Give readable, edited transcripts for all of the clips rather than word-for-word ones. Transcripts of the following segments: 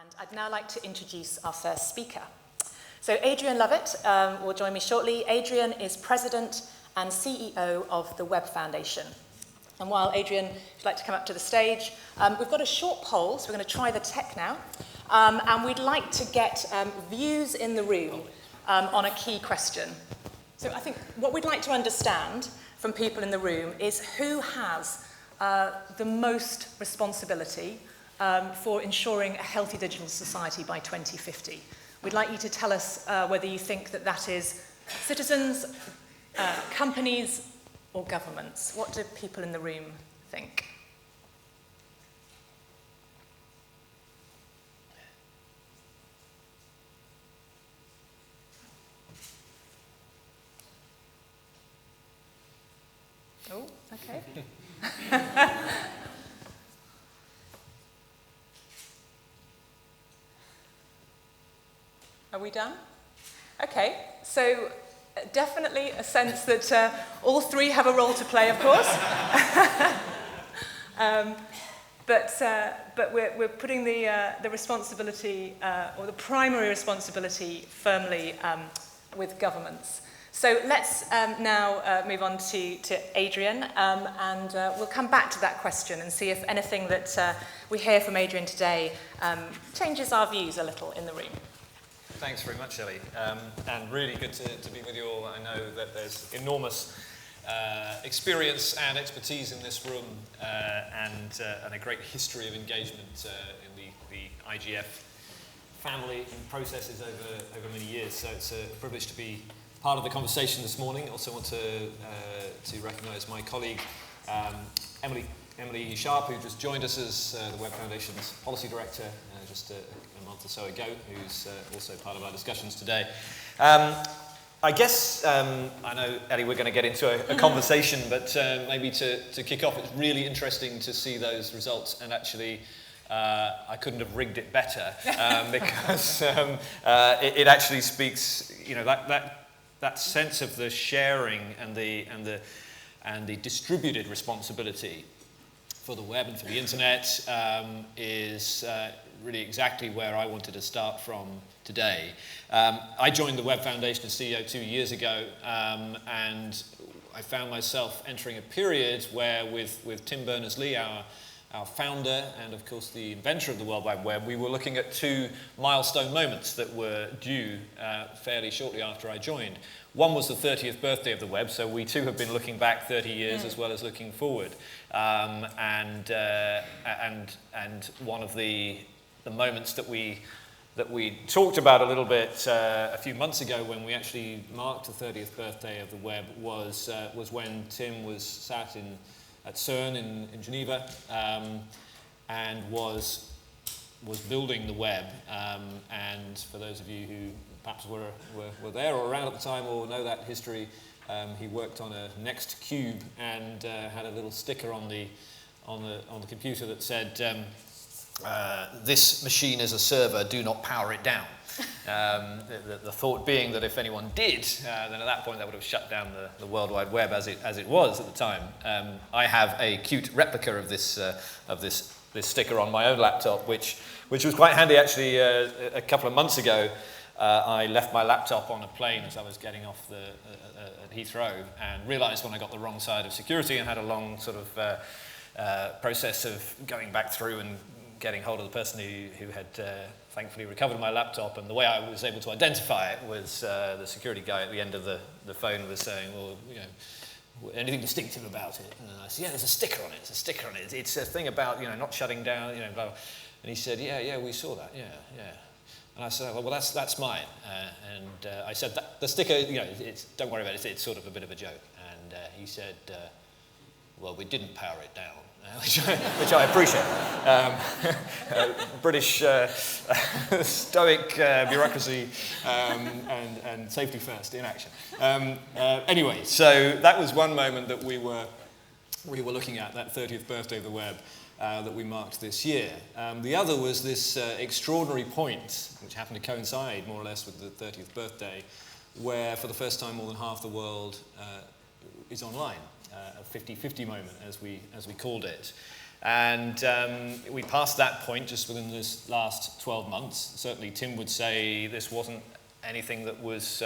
And I'd now like to introduce our first speaker. So Adrian Lovett will join me shortly. Adrian is President and CEO of the Web Foundation. And while Adrian, if you'd like to come up to the stage, we've got a short poll, so we're going to try the tech now. And we'd like to get views in the room on a key question. So I think what we'd like to understand from people in the room is who has the most responsibility for ensuring a healthy digital society by 2050. We'd like you to tell us whether you think that that is citizens, companies, or governments. What do people in the room think? Oh, okay. Are we done? Okay, so definitely a sense that all three have a role to play, of course. But we're putting the responsibility, or the primary responsibility, firmly with governments. So let's now move on to Adrian, and we'll come back to that question and see if anything that we hear from Adrian today changes our views a little in the room. Thanks very much, Ellie, and really good to be with you all. I know that there's enormous experience and expertise in this room, and a great history of engagement in the IGF family and processes over many years. So it's a privilege to be part of the conversation this morning. Also want to recognise my colleague Emily Sharp, who just joined us as the Web Foundation's Policy Director just a month or so ago, who's also part of our discussions today. I guess, I know, Ellie, we're going to get into a conversation, but maybe to kick off, it's really interesting to see those results, and actually I couldn't have rigged it better, because it actually speaks, you know, that sense of the sharing and the distributed responsibility for the web and for the internet is really exactly where I wanted to start from today. I joined the Web Foundation as CEO 2 years ago, and I found myself entering a period where with Tim Berners-Lee, our founder and of course the inventor of the World Wide Web, we were looking at two milestone moments that were due fairly shortly after I joined. One was the 30th birthday of the web, so we too have been looking back 30 years as well as looking forward. And one of the moments that we talked about a little bit a few months ago when we actually marked the 30th birthday of the web was when Tim was sat at CERN in Geneva and was building the web. And for those of you who perhaps were there or around at the time or know that history, he worked on a Next Cube and had a little sticker on the computer that said, "This machine is a server, do not power it down." The thought being that if anyone did, then at that point that would have shut down the World Wide Web as it was at the time. I have a cute replica of this sticker on my own laptop, which was quite handy actually. A couple of months ago, I left my laptop on a plane as I was getting off at Heathrow, and realised when I got the wrong side of security and had a long sort of process of going back through and getting hold of the person who had thankfully recovered my laptop. And the way I was able to identify it was the security guy at the end of the phone was saying, "Well, you know, anything distinctive about it?" And I said, "Yeah, there's a sticker on it. It's a sticker on it. It's a thing about, you know, not shutting down, you know, blah, blah." And he said, "Yeah, we saw that. Yeah." And I said, "Well, that's mine." And I said, "The sticker, you know, don't worry about it. It's sort of a bit of a joke." And he said, "Well, we didn't power it down." Which I appreciate. British stoic bureaucracy and safety first in action. Anyway, so that was one moment that we were looking at, that 30th birthday of the web that we marked this year. The other was this extraordinary point, which happened to coincide more or less with the 30th birthday, where for the first time more than half the world is online. a 50-50 moment, as we called it. And we passed that point just within this last 12 months. Certainly Tim would say this wasn't anything that was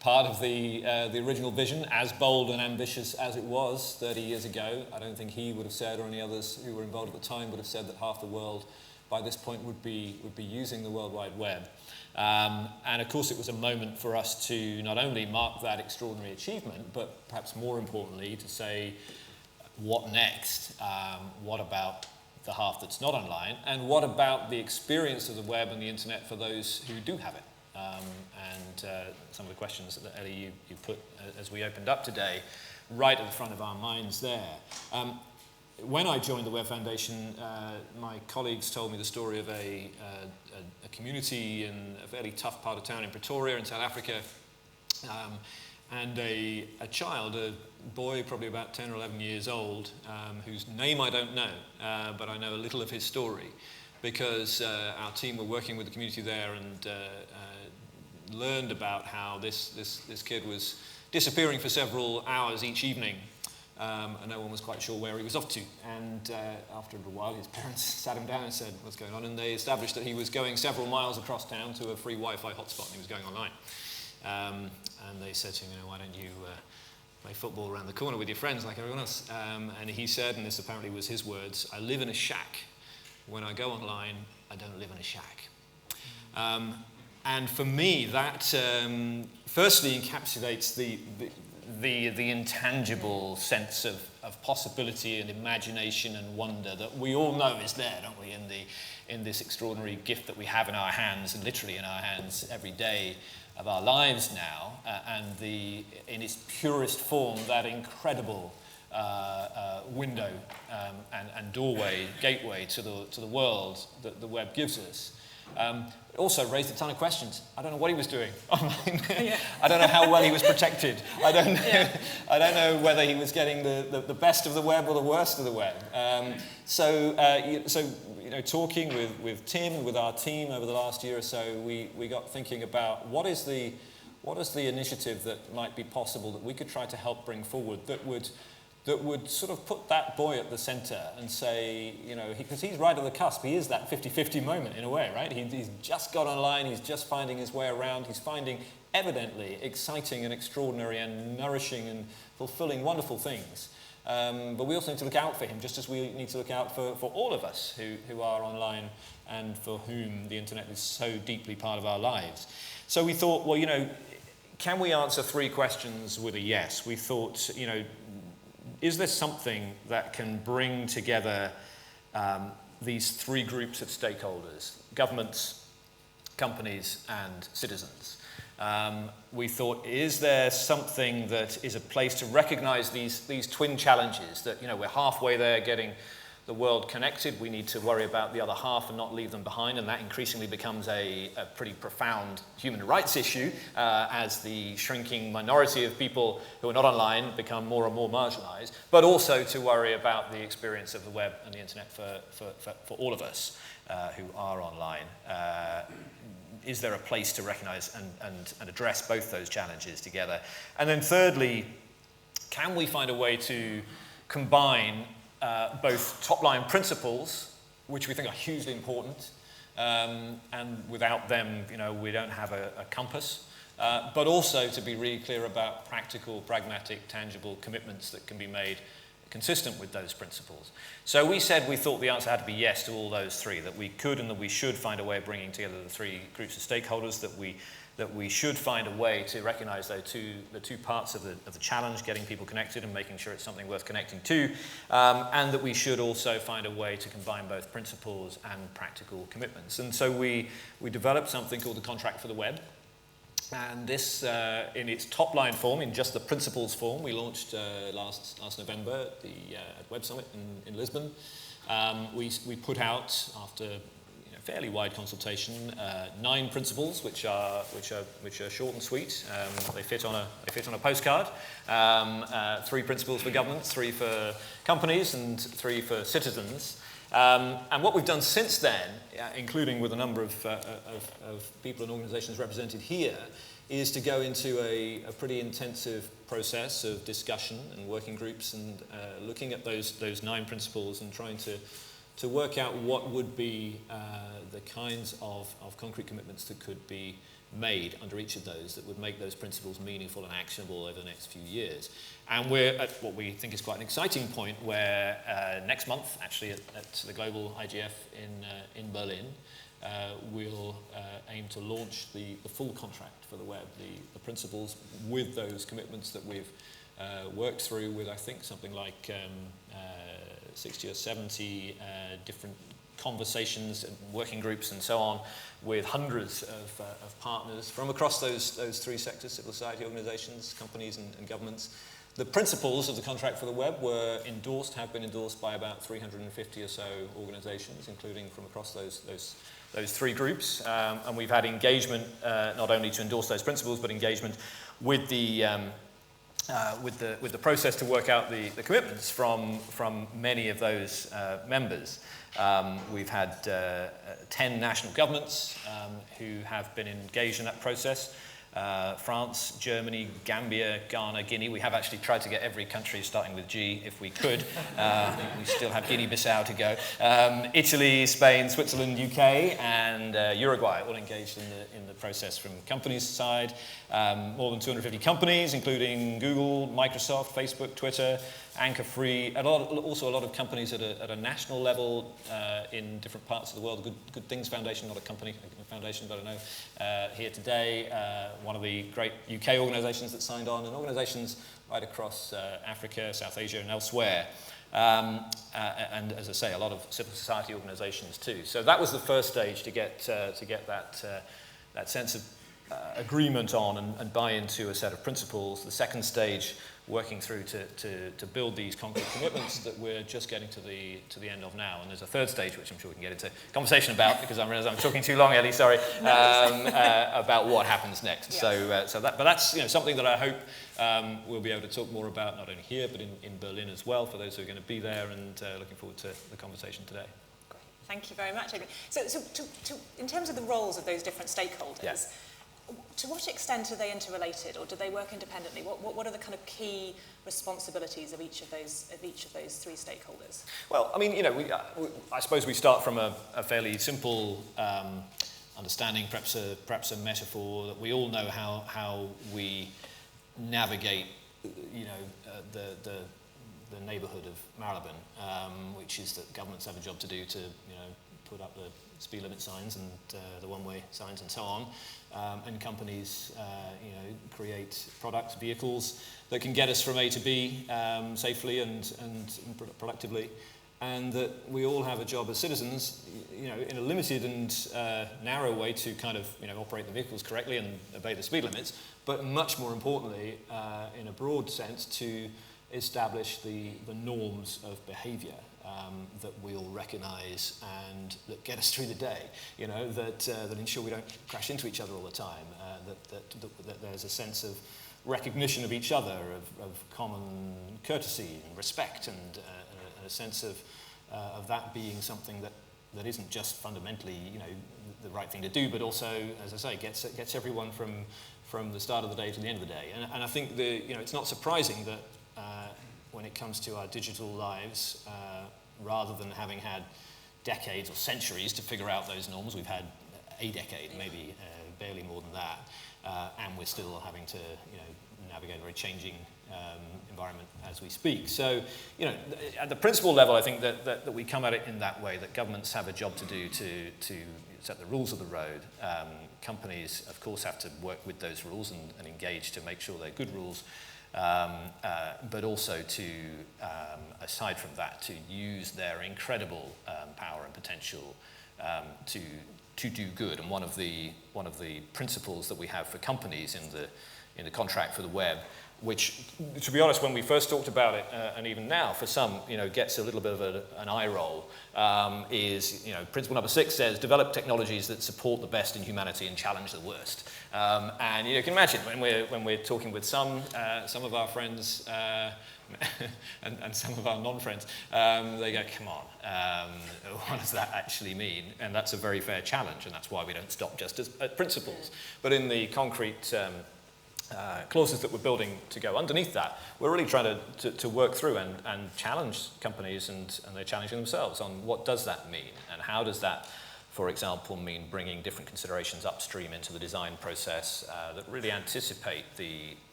part of the original vision, as bold and ambitious as it was 30 years ago. I don't think he would have said, or any others who were involved at the time would have said, that half the world by this point would be using the World Wide Web. And of course it was a moment for us to not only mark that extraordinary achievement, but perhaps more importantly to say, what next? What about the half that's not online? And what about the experience of the web and the internet for those who do have it? Some of the questions that Ellie, you put as we opened up today, right at the front of our minds there. When I joined the Web Foundation, my colleagues told me the story of a community in a fairly tough part of town in Pretoria in South Africa, and a child, a boy probably about 10 or 11 years old, whose name I don't know, but I know a little of his story, because our team were working with the community there and learned about how this kid was disappearing for several hours each evening, and no one was quite sure where he was off to. And after a little while, his parents sat him down and said, what's going on? And they established that he was going several miles across town to a free Wi-Fi hotspot, and he was going online. And they said to him, why don't you play football around the corner with your friends like everyone else? And he said, and this apparently was his words, I live in a shack. When I go online, I don't live in a shack. And for me, that firstly encapsulates the intangible sense of possibility and imagination and wonder that we all know is there, don't we, in this extraordinary gift that we have in our hands, and literally in our hands every day of our lives now, and in its purest form, that incredible window and doorway, gateway to the world that the web gives us. It also raised a ton of questions. I don't know what he was doing online. Yeah. I don't know how well he was protected. I don't know. Yeah. I don't know whether he was getting the best of the web or the worst of the web. So talking with Tim and with our team over the last year or so, we got thinking about what is the initiative that might be possible that we could try to help bring forward that would sort of put that boy at the center and say, because he's right at the cusp. He is that 50-50 moment in a way, right? He's just got online, he's just finding his way around, he's finding evidently exciting and extraordinary and nourishing and fulfilling wonderful things. But we also need to look out for him, just as we need to look out for all of us who are online and for whom the internet is so deeply part of our lives. So we thought, well, can we answer 3 questions with a yes? We thought, is there something that can bring together these 3 groups of stakeholders, governments, companies, and citizens? We thought, is there something that is a place to recognize these twin challenges, that we're halfway there getting the world connected, we need to worry about the other half and not leave them behind, and that increasingly becomes a pretty profound human rights issue as the shrinking minority of people who are not online become more and more marginalized, but also to worry about the experience of the web and the internet for all of us who are online. Is there a place to recognize and address both those challenges together? And then thirdly, can we find a way to combine both top-line principles, which we think are hugely important, and without them, we don't have a compass, but also to be really clear about practical, pragmatic, tangible commitments that can be made consistent with those principles. So we said we thought the answer had to be yes to all those 3, that we could and that we should find a way of bringing together the 3 groups of stakeholders, that we should find a way to recognize the two parts of the challenge, getting people connected and making sure it's something worth connecting to, and that we should also find a way to combine both principles and practical commitments. And so we developed something called the Contract for the Web. And this, in its top-line form, in just the principles form, we launched last November at the Web Summit in Lisbon. We put out, after fairly wide consultation, 9 principles, which are short and sweet. They fit on a postcard. 3 principles for governments, 3 for companies, and 3 for citizens. And what we've done since then, including with a number of people and organizations represented here, is to go into a pretty intensive process of discussion and working groups and looking at those 9 principles and trying to work out what would be the kinds of concrete commitments that could be made under each of those that would make those principles meaningful and actionable over the next few years. And we're at what we think is quite an exciting point where next month, actually at the global IGF in Berlin, we'll aim to launch the full contract for the web, the principles with those commitments that we've worked through with, I think, something like 60 or 70 different conversations and working groups and so on with hundreds of partners from across those 3 sectors, civil society organizations, companies and governments. The principles of the contract for the web have been endorsed by about 350 or so organizations, including from across those 3 groups. And we've had engagement not only to endorse those principles, but engagement with the process to work out the commitments from many of those members. We've had 10 national governments who have been engaged in that process. France, Germany, Gambia, Ghana, Guinea. We have actually tried to get every country starting with G if we could. I think we still have Guinea-Bissau to go. Italy, Spain, Switzerland, UK, and Uruguay all engaged in the process from companies' side. More than 250 companies, including Google, Microsoft, Facebook, Twitter, Anchor Free, and also a lot of companies at a national level in different parts of the world. The Good Things Foundation, not a company, a foundation, but I know here today, one of the great UK organisations that signed on, and organisations right across Africa, South Asia, and elsewhere. And as I say, a lot of civil society organisations too. So that was the first stage to get that sense of agreement on and buy into a set of principles. The second stage, working through to build these concrete commitments that we're just getting to the end of now. And there's a third stage, which I'm sure we can get into conversation about, because I realise I'm talking too long, Ellie, sorry, about what happens next. Yeah. But that's something that I hope we'll be able to talk more about, not only here, but in Berlin as well, for those who are going to be there, and looking forward to the conversation today. Great. Thank you very much, Adrian. So in terms of the roles of those different stakeholders, yeah. To what extent are they interrelated, or do they work independently? What are the kind of key responsibilities of each of those 3 stakeholders? Well, I mean, I suppose we start from a fairly simple understanding, perhaps a metaphor that we all know how we navigate, the neighbourhood of Marylebone, which is that governments have a job to do to, put up the speed limit signs and the one-way signs and so on. And companies, create products, vehicles that can get us from A to B safely and productively, and that we all have a job as citizens, in a limited and narrow way to kind of, operate the vehicles correctly and obey the speed limits, but much more importantly, in a broad sense, to establish the norms of behaviour that we all recognise and that get us through the day, that ensure we don't crash into each other all the time, that there's a sense of recognition of each other, of common courtesy and respect, and a sense of that being something that isn't just fundamentally, the right thing to do, but also, as I say, gets everyone from the start of the day to the end of the day. And I think it's not surprising that when it comes to our digital lives, rather than having had decades or centuries to figure out those norms, we've had a decade, maybe barely more than that, and we're still having to navigate a very changing environment as we speak. So, at the principle level, I think that we come at it in that way, that governments have a job to do to set the rules of the road. Companies, of course, have to work with those rules and engage to make sure they're good rules. But also to, aside from that, to use their incredible power and potential to do good. And one of the principles that we have for companies in the contract for the web, which, to be honest, when we first talked about it, and even now for some, gets a little bit of an eye roll, is, principle number 6 says, develop technologies that support the best in humanity and challenge the worst. And you can imagine when we're talking with some of our friends, and some of our non-friends, they go, come on, what does that actually mean? And that's a very fair challenge, and that's why we don't stop just at principles. But in the concrete clauses that we're building to go underneath that, we're really trying to work through and challenge companies, and they're challenging themselves on what does that mean, and how does that, for example, mean bringing different considerations upstream into the design process that really anticipate the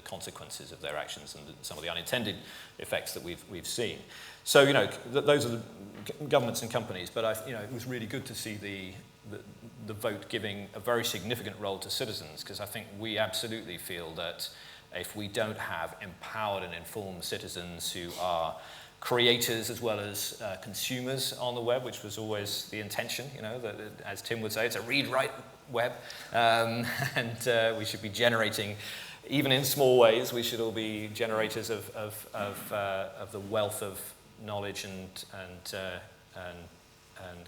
consequences of their actions and some of the unintended effects that we've seen. So, you know, those are the governments and companies, but you know, it was really good to see the vote giving a very significant role to citizens, because I think we absolutely feel that if we don't have empowered and informed citizens who are creators as well as consumers on the web, which was always the intention, you know, that, as Tim would say, it's a read-write web, and we should be generating, even in small ways, we should all be generators of the wealth of knowledge and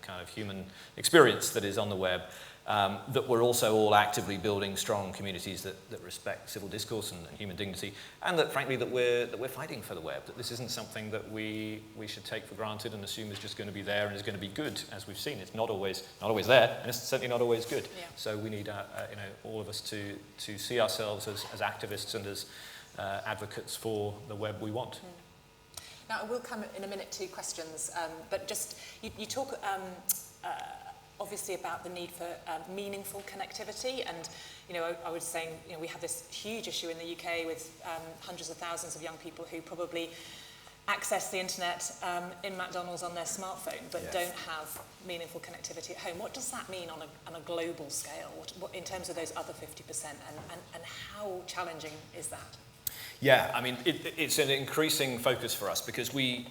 kind of human experience that is on the web, that we're also all actively building strong communities that respect civil discourse and human dignity, and that frankly that we're fighting for the web, that this isn't something that we should take for granted and assume is just going to be there and is going to be good. As we've seen, it's not always there, and it's certainly not always good. Yeah. So we need you know, all of us to see ourselves as activists and as advocates for the web we want. Now, I will come in a minute to questions, but just, you talk obviously about the need for meaningful connectivity, and, you know, I was saying, you know, we have this huge issue in the UK with hundreds of thousands of young people who probably access the internet in McDonald's on their smartphone, but don't have meaningful connectivity at home. What does that mean on a global scale, what, in terms of those other 50%, and how challenging is that? Yeah, I mean, it's an increasing focus for us, because we,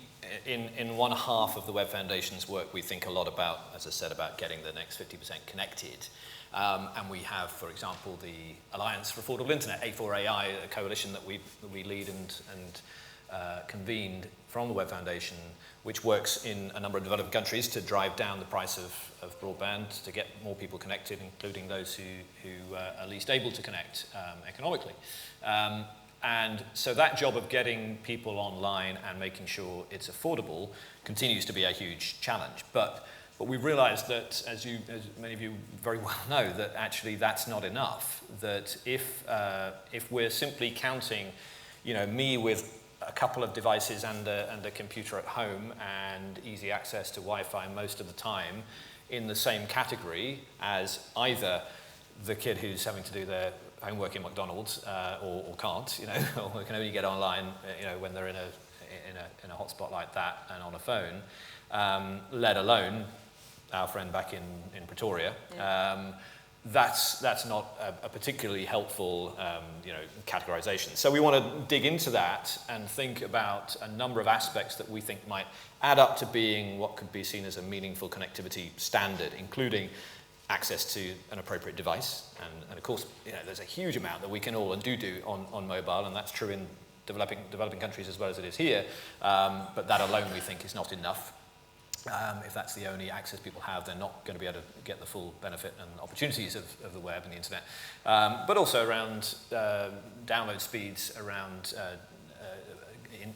in one half of the Web Foundation's work, we think a lot about, as I said, about getting the next 50% connected. And we have, for example, the Alliance for Affordable Internet, A4AI, a coalition that we lead and convened from the Web Foundation, which works in a number of developing countries to drive down the price of broadband, to get more people connected, including those who are least able to connect economically. And so that job of getting people online and making sure it's affordable continues to be a huge challenge. But we've realized that, as many of you very well know, that actually that's not enough. That if we're simply counting, you know, me with a couple of devices and a computer at home and easy access to Wi-Fi most of the time in the same category as either the kid who's having to do their homework in McDonald's, or can't, you know, or can only get online, you know, when they're in a hotspot like that and on a phone, let alone our friend back in Pretoria. That's not a particularly helpful, you know, categorization. So we want to dig into that and think about a number of aspects that we think might add up to being what could be seen as a meaningful connectivity standard, including access to an appropriate device, and of course, you know, there's a huge amount that we can all and do on mobile, and that's true in developing countries as well as it is here, but that alone we think is not enough. If that's the only access people have, they're not going to be able to get the full benefit and opportunities of the web and the internet, but also around download speeds, around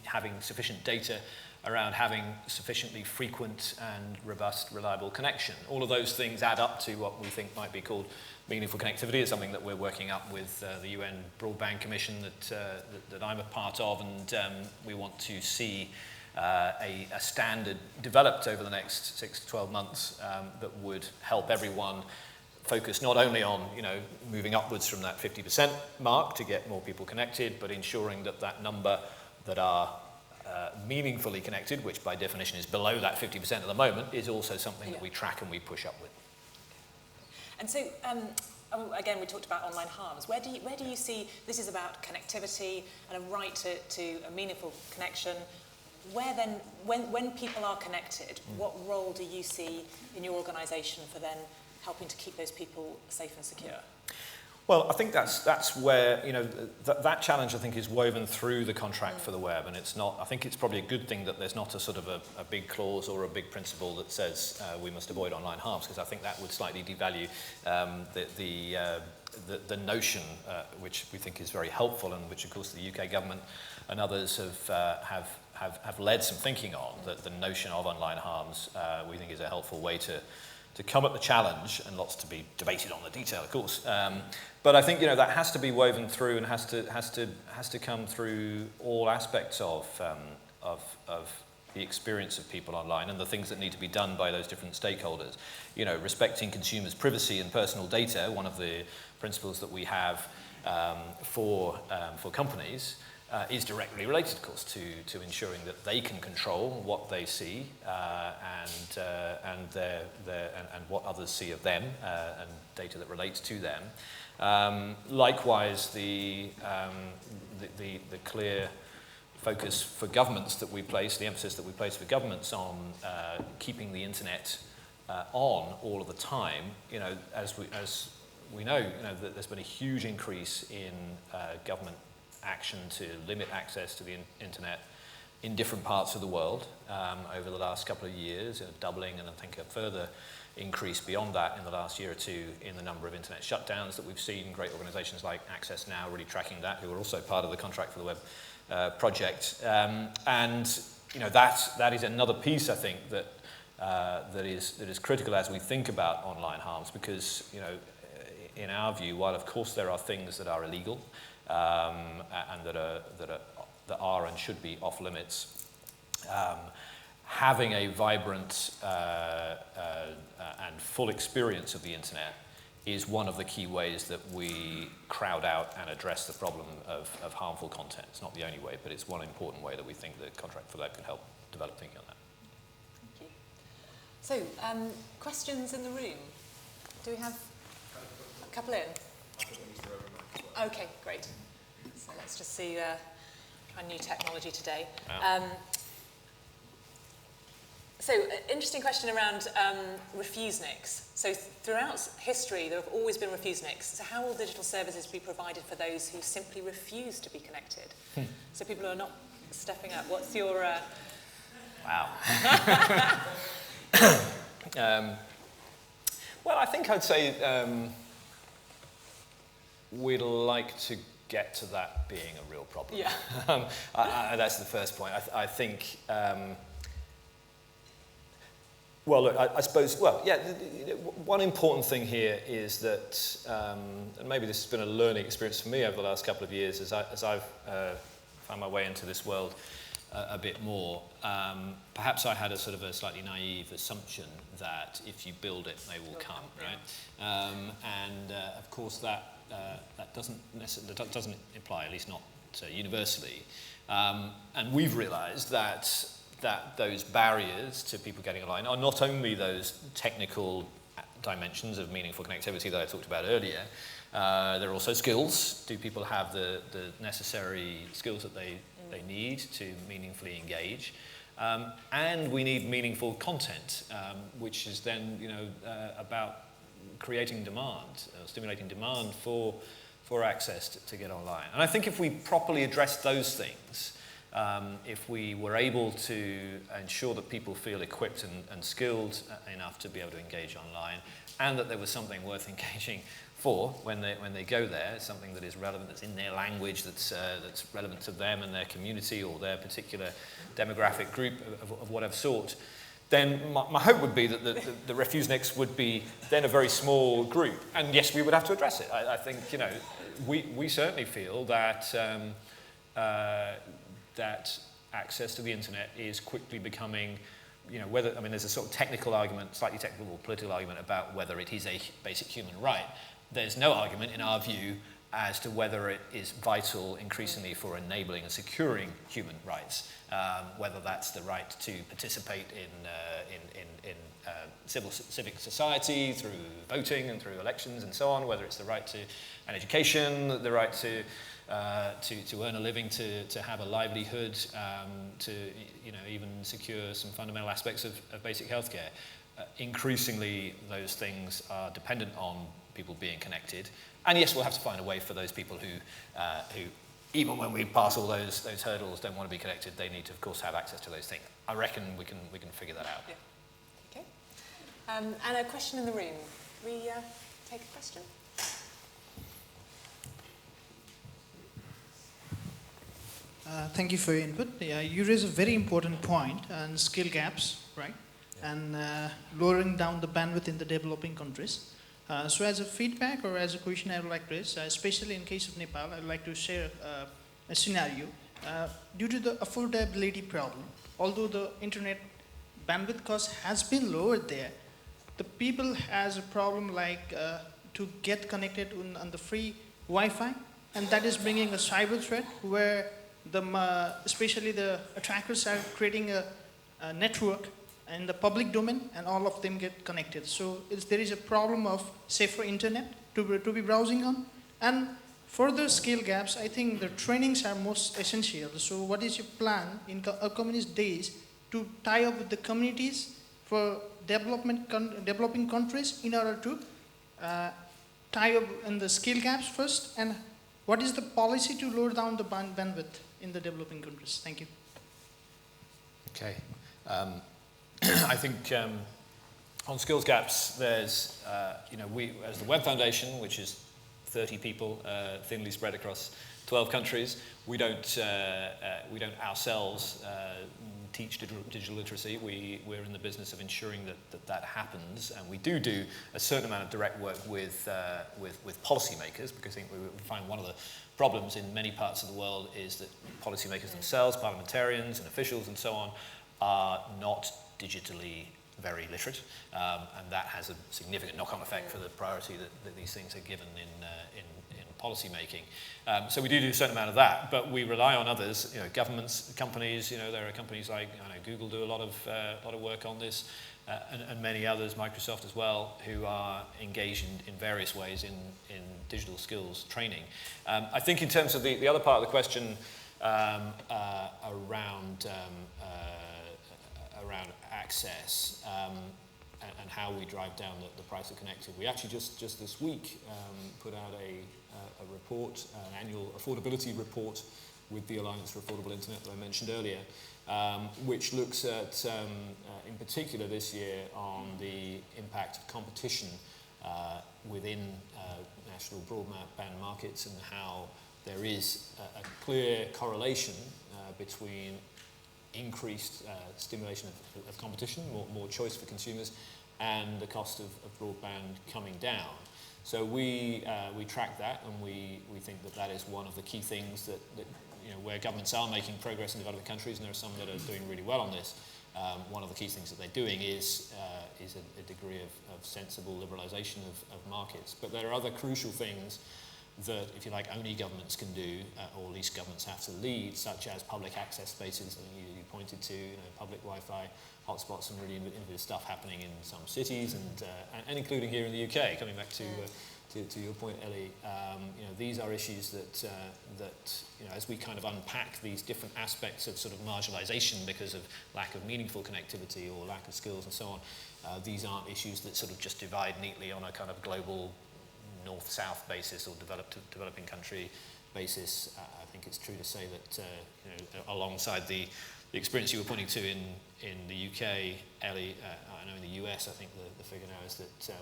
having sufficient data, around having sufficiently frequent and robust, reliable connection. All of those things add up to what we think might be called meaningful connectivity. It's something that we're working up with the UN Broadband Commission that I'm a part of, and we want to see a standard developed over the next 6 to 12 months that would help everyone focus not only on, you know, moving upwards from that 50% mark to get more people connected, but ensuring that that number that are meaningfully connected, which by definition is below that 50% at the moment, is also something that we track and we push up with. And so, again, we talked about online harms. Where do you see, this is about connectivity and a right to a meaningful connection. Where then, when people are connected, what role do you see in your organisation for then helping to keep those people safe and secure? Well, I think that's where, you know, that challenge, I think, is woven through the contract for the web, and it's not, I think it's probably a good thing that there's not a sort of a big clause or a big principle that says we must avoid online harms, because I think that would slightly devalue the notion, which we think is very helpful, and which of course the UK government and others have led some thinking on, that the notion of online harms we think is a helpful way to come at the challenge, and lots to be debated on the detail, of course. But I think that has to be woven through, and has to come through all aspects of the experience of people online, and the things that need to be done by those different stakeholders. Respecting consumers' privacy and personal data, one of the principles that we have for companies, is directly related, of course, to ensuring that they can control what they see and what others see of them, and data that relates to them. Likewise, the clear focus for governments that we place, the emphasis that we place for governments on keeping the internet on all of the time. As we know, that there's been a huge increase in government action to limit access to the internet in different parts of the world over the last couple of years, doubling, and I think a further increase beyond that in the last year or two in the number of internet shutdowns that we've seen. Great organisations like Access Now really tracking that, who are also part of the Contract for the Web project. And that is another piece, I think, that is critical as we think about online harms, because in our view, while of course there are things that are illegal, and that are and should be off limits, having a vibrant and full experience of the internet is one of the key ways that we crowd out and address the problem of harmful content. It's not the only way, but it's one important way that we think the Contract for That can help develop thinking on that. Thank you. So, questions in the room? Do we have a couple in? Okay, great. So let's just see our new technology today. Wow. So, interesting question around refusenicks. So throughout history, there have always been refusenicks. So how will digital services be provided for those who simply refuse to be connected? So people who are not stepping up. What's your... Wow. Well, I think I'd say we'd like to get to that being a real problem. Yeah. That's the first point. I think... well, look, I suppose, well, yeah, one important thing here is that, and maybe this has been a learning experience for me over the last couple of years as I've found my way into this world a bit more. Perhaps I had a sort of a slightly naive assumption that if you build it, they will come, right? And of course, that doesn't apply, at least not universally. And we've realised that those barriers to people getting online are not only those technical dimensions of meaningful connectivity that I talked about earlier. There are also skills. Do people have the necessary skills that they need to meaningfully engage? And we need meaningful content, which is then about creating demand, stimulating demand for access to get online. And I think if we properly address those things, if we were able to ensure that people feel equipped and skilled enough to be able to engage online, and that there was something worth engaging for when they go there, something that is relevant, that's in their language, that's relevant to them and their community or their particular demographic group of whatever sort, then my hope would be that the refuseniks would be then a very small group. And yes, we would have to address it. I think, we certainly feel that that access to the internet is quickly becoming, there's a sort of technical argument, slightly technical or political argument about whether it is a basic human right. There's no argument, in our view, as to whether it is vital increasingly for enabling and securing human rights, whether that's the right to participate in civic society through voting and through elections and so on, whether it's the right to an education, the right to earn a living, to have a livelihood, to even secure some fundamental aspects of basic healthcare. Increasingly, those things are dependent on people being connected. And yes, we'll have to find a way for those people who even when we pass all those hurdles, don't want to be connected. They need to, of course, have access to those things. I reckon we can figure that out. Yeah. Okay. And a question in the room. We take a question. Thank you for your input. Yeah, you raise a very important point on skill gaps, right? Yeah. And lowering down the bandwidth in the developing countries. So as a feedback or as a question I would like to raise, especially in case of Nepal, I would like to share a scenario. Due to the affordability problem, although the internet bandwidth cost has been lowered there, the people has a problem like to get connected on the free Wi-Fi, and that is bringing a cyber threat where especially the attackers are creating a network in the public domain and all of them get connected. So there is a problem of safer internet to be browsing on. And further skill gaps, I think the trainings are most essential. So what is your plan in upcoming days to tie up with the communities for developing countries in order to tie up in the skill gaps first, and what is the policy to lower down the bandwidth in the developing countries? Thank you. Okay. I think on skills gaps, there's, we, as the Web Foundation, which is 30 people thinly spread across 12 countries, we don't ourselves teach digital literacy. We're in the business of ensuring that happens, and we do a certain amount of direct work with policymakers, because I think we find one of the problems in many parts of the world is that policymakers themselves, parliamentarians and officials and so on, are not digitally very literate, and that has a significant knock-on effect for the priority that these things are given in policy making. So we do a certain amount of that, but we rely on others, governments, companies. There are companies like Google do a lot of work on this, and many others, Microsoft as well, who are engaged in various ways in digital skills training. I think in terms of the other part of the question around access and how we drive down the price of connected. We actually just this week put out a report, an annual affordability report with the Alliance for Affordable Internet that I mentioned earlier, which looks at, in particular this year, on the impact of competition within national broadband markets, and how there is a clear correlation between increased stimulation of competition, more choice for consumers, and the cost of broadband coming down. So we track that, and we think that is one of the key things that where governments are making progress in developing countries, and there are some that are doing really well on this. One of the key things that they're doing is a degree of sensible liberalisation of markets. But there are other crucial things that, if you like, only governments can do, or at least governments have to lead, such as public access spaces. I think you pointed to, public Wi-Fi hotspots, some really innovative stuff happening in some cities, and including here in the UK. Coming back to your point, Ellie, these are issues that as we kind of unpack these different aspects of sort of marginalisation because of lack of meaningful connectivity or lack of skills and so on, these aren't issues that sort of just divide neatly on a kind of global north-south basis or developing country basis. I think it's true to say that alongside the experience you were pointing to in the UK, Ellie, I know in the US, I think the figure now is that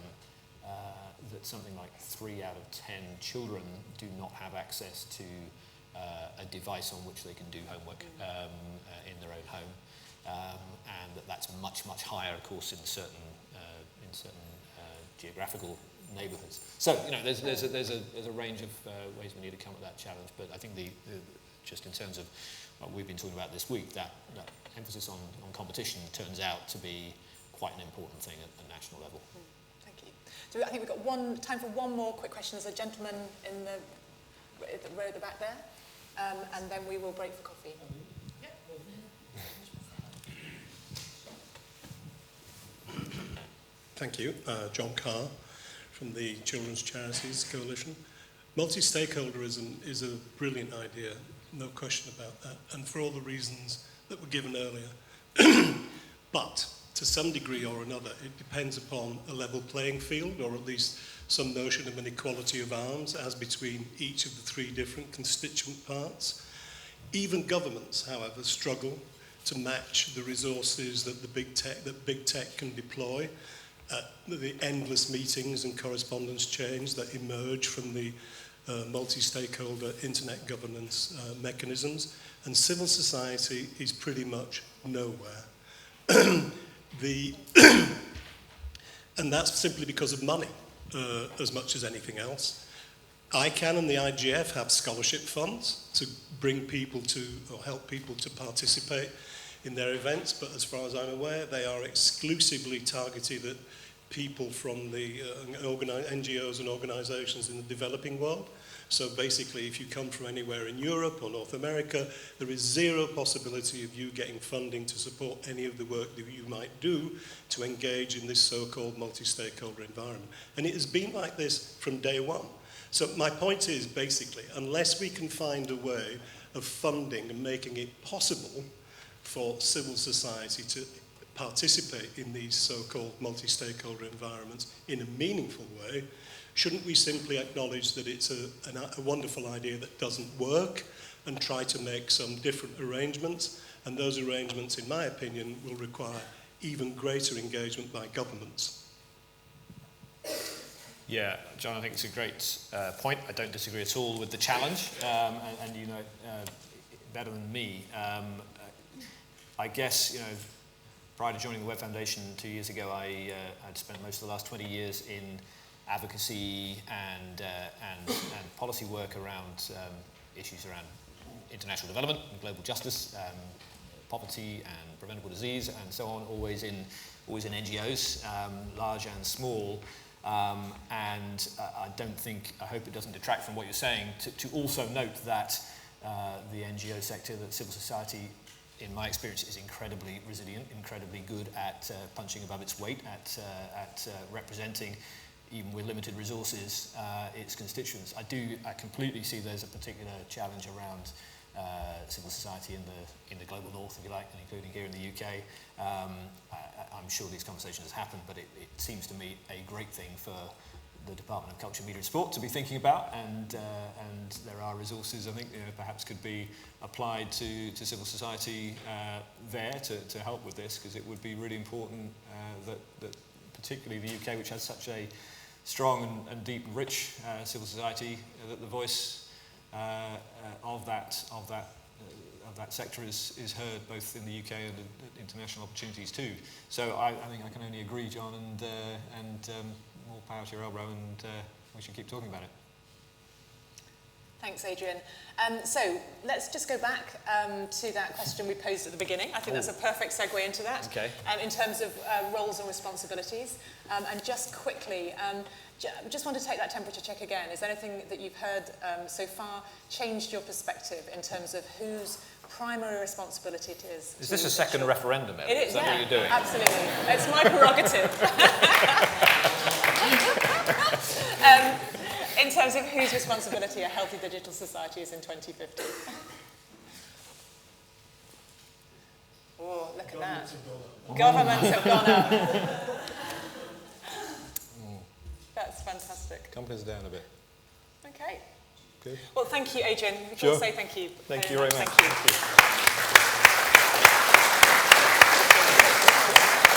that something like 3 out of 10 children do not have access to a device on which they can do homework in their own home, and that's much higher, of course, in certain geographical neighbourhoods. So there's a range of ways we need to come at that challenge. But I think just in terms of what we've been talking about this week, that emphasis on competition turns out to be quite an important thing at the national level. Thank you. So I think we've got time for one more quick question. There's a gentleman in the row at the back there, and then we will break for coffee. Thank you. John Carr from the Children's Charities Coalition. Multi-stakeholderism is a brilliant idea, no question about that, and for all the reasons that were given earlier. But to some degree or another, it depends upon a level playing field, or at least some notion of an equality of arms as between each of the 3 different constituent parts. Even governments, however, struggle to match the resources that big tech can deploy. The endless meetings and correspondence chains that emerge from the multi-stakeholder internet governance mechanisms, and civil society is pretty much nowhere. And that's simply because of money, as much as anything else. ICANN and the IGF have scholarship funds to bring people to, or help people to participate in their events, but as far as I'm aware, they are exclusively targeted at people from the NGOs and organizations in the developing world. So basically, if you come from anywhere in Europe or North America, there is zero possibility of you getting funding to support any of the work that you might do to engage in this so-called multi-stakeholder environment. And it has been like this from day one. So my point is, basically, unless we can find a way of funding and making it possible for civil society to participate in these so-called multi-stakeholder environments in a meaningful way, shouldn't we simply acknowledge that it's a wonderful idea that doesn't work and try to make some different arrangements? And those arrangements, in my opinion, will require even greater engagement by governments. Yeah, John, I think it's a great point. I don't disagree at all with the challenge, and you know better than me. I guess, you know, prior to joining the Web Foundation 2 years ago, I'd spent most of the last 20 years in advocacy and policy work around issues around international development and global justice, poverty and preventable disease, and so on. Always in NGOs, large and small. And I hope it doesn't detract from what you're saying, to also note that the NGO sector, that civil society, in my experience, is incredibly resilient, incredibly good at punching above its weight, at representing, even with limited resources, its constituents. I completely see there's a particular challenge around civil society in the global north, if you like, and including here in the UK. I'm sure these conversations have happened, but it seems to me a great thing for the Department of Culture, Media and Sport to be thinking about, and there are resources I think, you know, perhaps could be applied to civil society there to help with this, because it would be really important that particularly the UK, which has such a strong and deep and rich civil society, that the voice of that sector is heard both in the UK and international opportunities too. So I think I can only agree, John, and more power to your elbow, and we should keep talking about it. Thanks, Adrian. So let's just go back to that question we posed at the beginning. I think that's a perfect segue into that. Okay. In terms of roles and responsibilities. And just quickly, just want to take that temperature check again. Is anything that you've heard so far changed your perspective in terms of whose primary responsibility it is? Is this a second referendum, Ed? It is, Is that what you're doing? Absolutely. It's my prerogative. In terms of whose responsibility a healthy digital society is in 2050. Oh, look at that. Governments have gone up. That's fantastic. Companies down a bit. Okay. Good. Well, thank you, Adrian. We can Sure. all say thank you. Thank you very much. Thank you. Thank you.